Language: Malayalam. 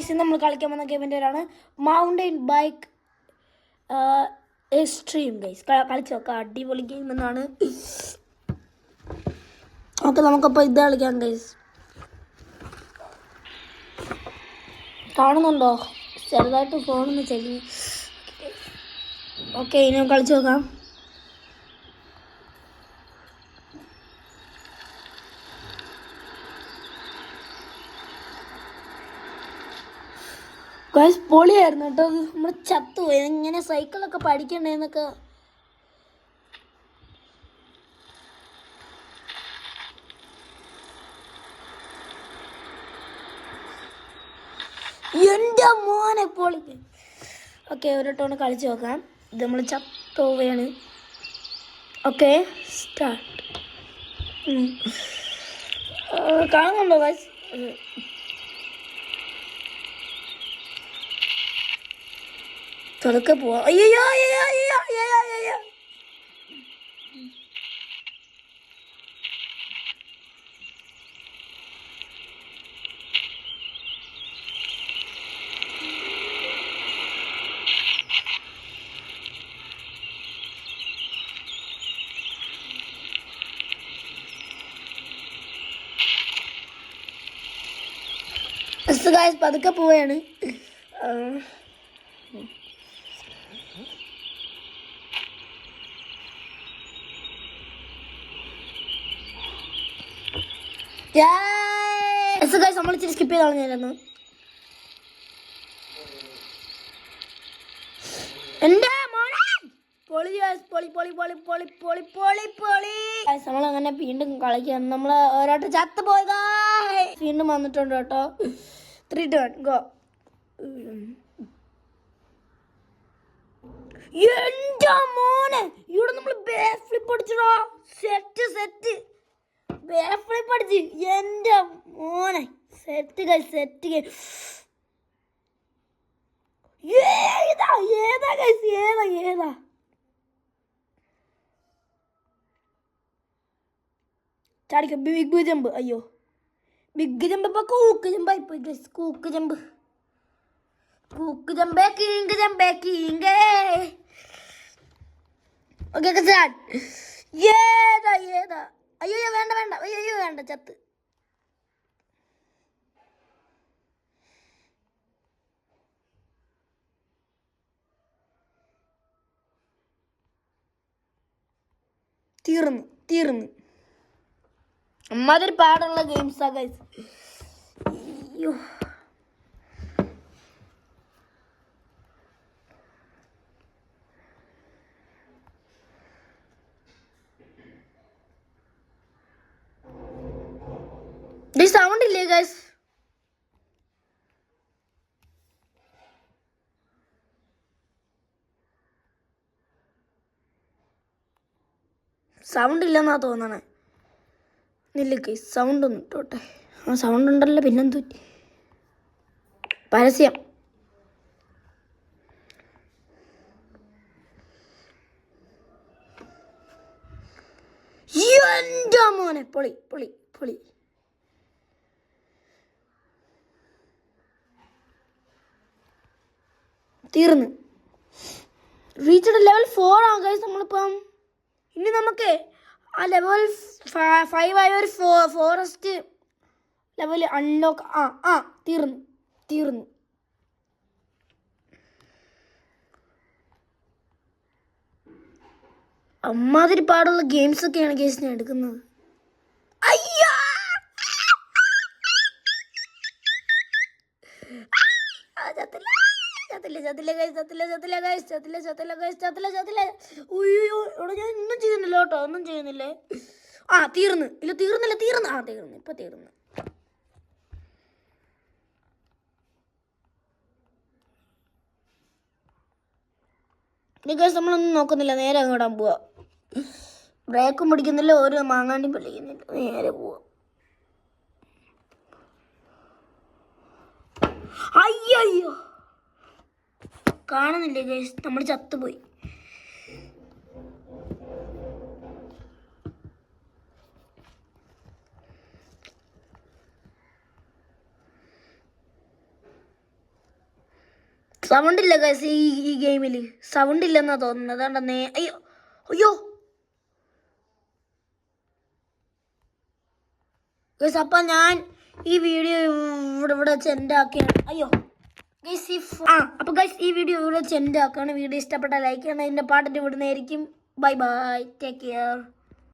ഗൈസ് നമ്മൾ കളിക്കാൻ വന്ന ഗെയിമിൻ്റെ പേരാണ് മൗണ്ടൻ ബൈക്ക് എക്സ്ട്രീം. ഗൈസ് കളിച്ച് നോക്കാം, അടിപൊളി ഗെയിം എന്നാണ്. ഓക്കെ, നമുക്കപ്പോൾ ഇത് കളിക്കാം ഗൈസ്. കാണുന്നുണ്ടോ? ചെറുതായിട്ട് ഫോണൊന്ന് ചെല്ലി. ഓക്കെ, ഇനി കളിച്ച് നോക്കാം. ഗൈസ് പൊളിയായിരുന്നു കേട്ടോ. നമ്മൾ ചത്തുപോയി. എങ്ങനെ സൈക്കിളൊക്കെ പഠിക്കണ്ടേന്നൊക്കെ. എൻ്റെ മോനെ പൊളി. ഓക്കെ, ഒരു ടോണ് കളിച്ച് നോക്കാം. ഇത് നമ്മൾ ചത്തുപോവുകയാണ്. Okay, start. കാണുന്നുണ്ടോ ഗൈസ്? തുറക്കെ പോവാ. അയ്യോ അയ്യോ അയ്യോ അയ്യോ അയ്യോ. ഗൈസ് പതുക്കെ പോവുകയാണ്. ഗൈസ് നമ്മൾ ഇച്ചിരി സ്കിപ്പ് ചെയ്ത് കളഞ്ഞായിരുന്നു. എൻ്റെ മോനെ പൊളി പൊളി പൊളി പൊളി പൊളി പൊളി പൊളി പൊളി. നമ്മളങ്ങനെ വീണ്ടും കളിക്കാം. നമ്മൾ ഒരാട്ട് ചത്ത് പോയതാ. വീണ്ടും വന്നിട്ടുണ്ട് കേട്ടോ. 3, 2, 1 ഗോ. എൻ്റെ മോനെ ഇവിടെ നമ്മൾ ബാക്ക് ഫ്ലിപ്പ് അടിച്ചോ. സെറ്റ് സെറ്റ് ബാക്ക് ഫ്ലിപ്പ് അടിച്ച്. എൻ്റെ മോനെ സെറ്റ് ഗൈസ്, സെറ്റ് ഗൈസ്. ഏതാ ഏതാ ഗൈസ്, ഏതാ ഏതാ? ചാടിക്ക ബിഗ് ജമ്പ്. അയ്യോ ബിഗ് ജമ്പ് ഇപ്പൊ കൂക്ക് ജമ്പായി പോയി ഗൈസ്. കൂക്ക് ജമ്പ്, കൂക്ക് ജമ്പേ കിങ് ജമ്പേ കിങ്. Okay start. ഏതാ ഏതാ? അയ്യോ വേണ്ട വേണ്ട, അയ്യോ വേണ്ട, ചത്ത്. തീർന്നു തീർന്നു. അമ്മാതിരി പാടുള്ള ഗെയിംസാ ഗൈസ്. അയ്യോ സൗണ്ട് ഇല്ലേ ഗൈസ്? സൗണ്ട് ഇല്ലെന്നാ തോന്നണേ. ഇല്ല ഗൈസ്, സൗണ്ട് ഒന്നും ഇട്ടോട്ടെ. ആ സൗണ്ട് ഉണ്ടല്ലോ, പിന്നെന്തു പരസ്യം. എൻ്റെ മോനെ പൊളി പൊളി പൊളി. തീർന്ന്. റീച്ച്ഡ് ലെവൽ 4 ആണ് ഗൈസ് നമ്മളിപ്പം. ഇനി നമുക്ക് ആ ലെവൽ 5 ആയ ഒരു ഫോറസ്റ്റ് ലെവൽ അൺലോക്ക്. തീർന്നു തീർന്നു. അമ്മാതിരി പാടുള്ള ഗെയിംസ് ഒക്കെയാണ് ഗൈസ് ഞാൻ എടുക്കുന്നത്. അയ്യോ ഇവിടെ ഞാൻ ഒന്നും ചെയ്യുന്നില്ല കേട്ടോ, ഒന്നും ചെയ്യുന്നില്ലേ. തീർന്ന്. ഇല്ല തീർന്നില്ല, തീർന്ന്. തീർന്നു, ഇപ്പൊ തീർന്നു. ഗൈസ് നമ്മളൊന്നും നോക്കുന്നില്ല, നേരെ അങ്ങോട്ടാൻ പോവാ. ബ്രേക്കും പിടിക്കുന്നില്ല, ഒരു മാങ്ങാണ്ടി പൊളിക്കുന്നില്ല, നേരെ പോവാ. അയ്യോ കാണുന്നില്ലേ ഗൈസ്, നമ്മൾ ചത്തുപോയി. സൗണ്ട് ഇല്ല ഗൈസ് ഈ ഗെയിമിൽ സൗണ്ട് ഇല്ലെന്നാ തോന്നുന്നത്. അതുകൊണ്ട് അയ്യോ അയ്യോ ഗൈസ്, അപ്പം ഞാൻ ഈ വീഡിയോ ഇവിടെ വെച്ച് എൻ്റെ ആക്കിയാണ്. അയ്യോ ഗൈസ് അപ്പോൾ ഗൈസ് ഈ വീഡിയോ ഇവിടെ വെച്ച് എൻ്റെ ആക്കുകയാണ്. വീഡിയോ ഇഷ്ടപ്പെട്ട ലൈക്ക് ചെയ്യണം. ഇതിൻ്റെ പാട്ടിട്ട് വിടുന്നതായിരിക്കും. Bye bye, take care.